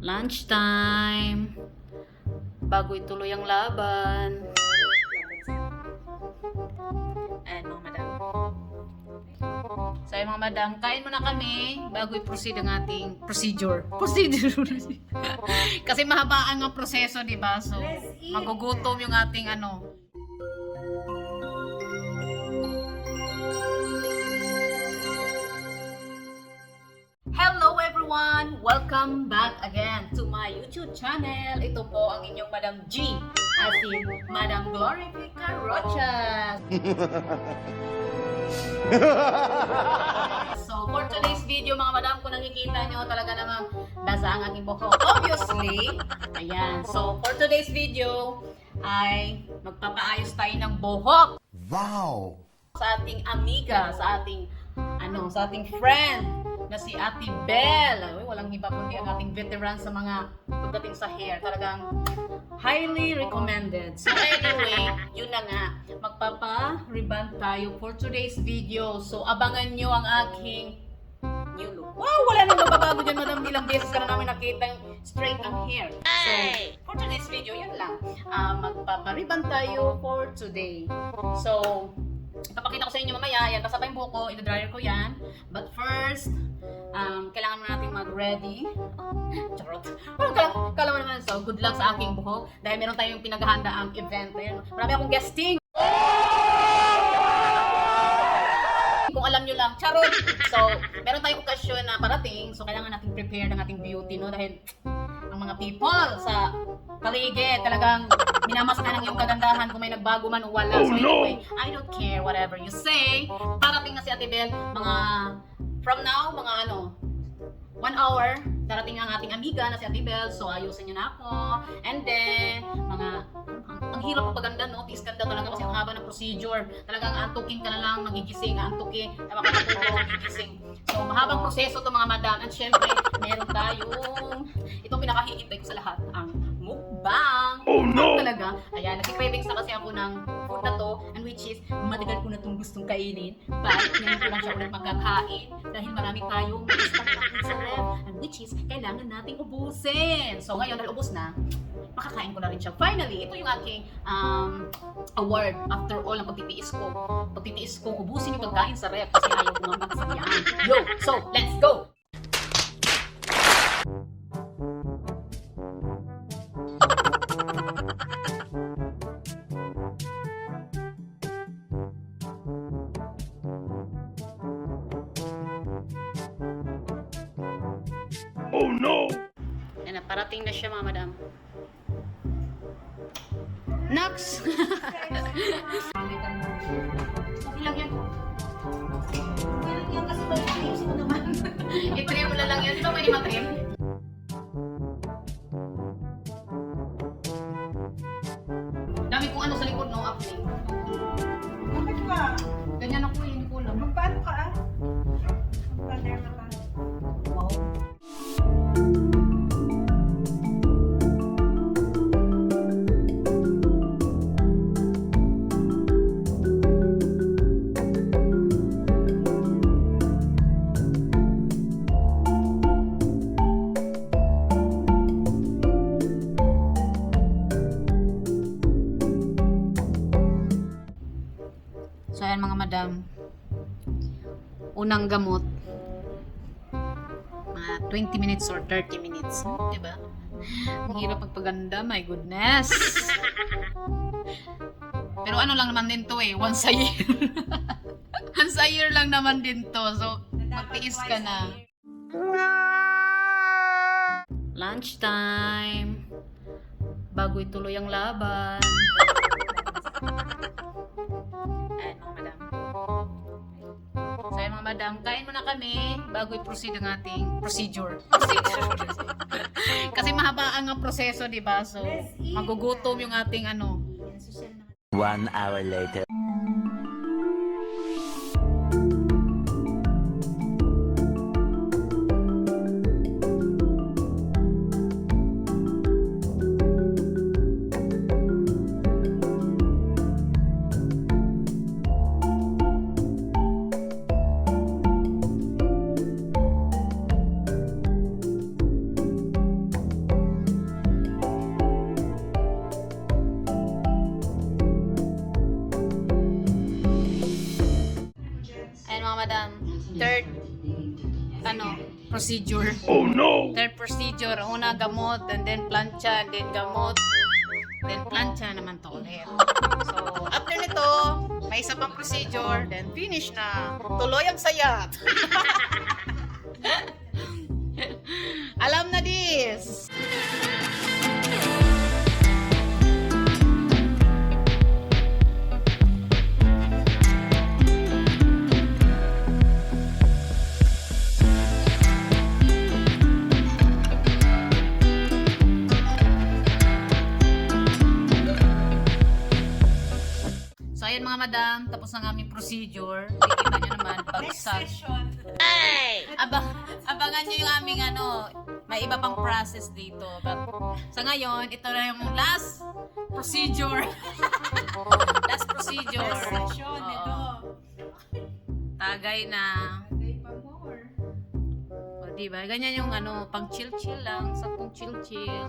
Lunchtime. Bago ituloy ang laban. Ayan mga madam. So mga madam, kain muna kami bago i-proceed ang ating procedure. Kasi mahabaan ang proseso, di ba? So, magugutom yung ating ano. Hello everyone! Welcome back again to my YouTube channel. Ito po ang inyong Madam G, as in Madam Glorifica Rochas. So for today's video mga madam, kung nakikita nyo talaga namang basa ang aking buhok. Obviously, ayan. So for today's video ay magpapaayos tayo ng buhok. Wow! Sa ating amiga, sa ating friend na si Ate Belle. Ay, walang iba kundi ang ating veteran sa mga pagdating sa hair. Talagang highly recommended. So anyway, yun na nga. Magpapa-reband tayo for today's video. So abangan nyo ang aking new look. Wow, wala nang mababago dyan, madam. Ilang beses ka na namin nakita yung straight ang hair. So, for today's video, yun lang. Magpapa-reband tayo for today. So, ipapakita ko sa inyo mamaya. Yan, kasabay yung buhok ko. Ito-dryer ko yan. But first, kailangan mo natin mag-ready. Charot. Kala mo naman. So, good luck sa aking buhok. Dahil meron tayong pinaghahanda ang event. Ayun, marami akong guesting. Kung alam nyo lang, charot. So, meron tayong okasyon na parating. So, kailangan natin prepare ng ating beauty, no? Dahil ang mga people sa paligid, talagang minamas na ng iyong kagandahan kung may nagbago man o wala. So, anyway, I don't care whatever you say. Parating na si Ate Belle, from now, 1 hour, darating ang ating amiga na si Ate Belle. So, ayusin niyo na ako. And then, ang hirap magpaganda, no? Tiis ganda talaga kasi ang haba ng procedure. Talagang antukin ka na lang, magigising, antukin, makakatulog, gigising. So, mahabang proseso to mga madam. At syempre, meron tayong, itong pinakahihintay ko sa lahat, ang mukbang. Oh no! Talaga, ayan, nagki-cravings na kasi ako ng food na to, and which is, matagal ko na itong gustong kainin. But, ngayon ko lang siya ulit magkakain dahil marami tayong stock na food sa ref, and which is, kailangan nating ubusin. So, ngayon, dahil ubus na, makakain ko na rin siya. Finally, ito yung aking award after all ang pagtitiis ko. Pagtitiis ko, ubusin yung pagkain sa ref kasi ayaw ko nga magsayang. Yo! So, let's go! Oh no! Yan na, parating na siya mga madam. Next! Okay lang yan. Okay lang yan kasi ayusin mo naman. I-trim mo na lang yan. Di ba pwede matrim? Dami kong ano sa likod, no? Acne. Bakit ba? Ganyan ako, hindi ko alam. Magpaano ka ah? Magpaano ka? Wow. So ayan mga madam, unang gamot, mga 20 minutes or 30 minutes, diba? Ang hirap magpaganda, my goodness. Pero ano lang naman din to once a year. Once a year lang naman din to, so magtiis ka na. Lunchtime, bago ituloy ang laban. Ayan mga madam. So ayan mga madam, kain muna kami bago i-proceed ang ating procedure. Kasi mahaba ang proseso, di ba? So magugutom yung ating ano. 1 hour later. procedure. Oh no! Third procedure, una gamot, and then plancha, and then gamot, then plancha naman to ulit. So, after nito, may isa pang procedure, then finish na. Tuloy ang sayat. Alam na this. So, ayan mga madam, tapos ang aming procedure. Kikita nyo naman, Next bagsak. session. Abangan nyo yung aming may iba pang process dito. But, sa ngayon, ito na yung last procedure. Last procedure. Next session, Oo. ito. Tagay na. Lagay pa more. O, diba? Ganyan yung pang chill-chill lang. Saktong chill-chill.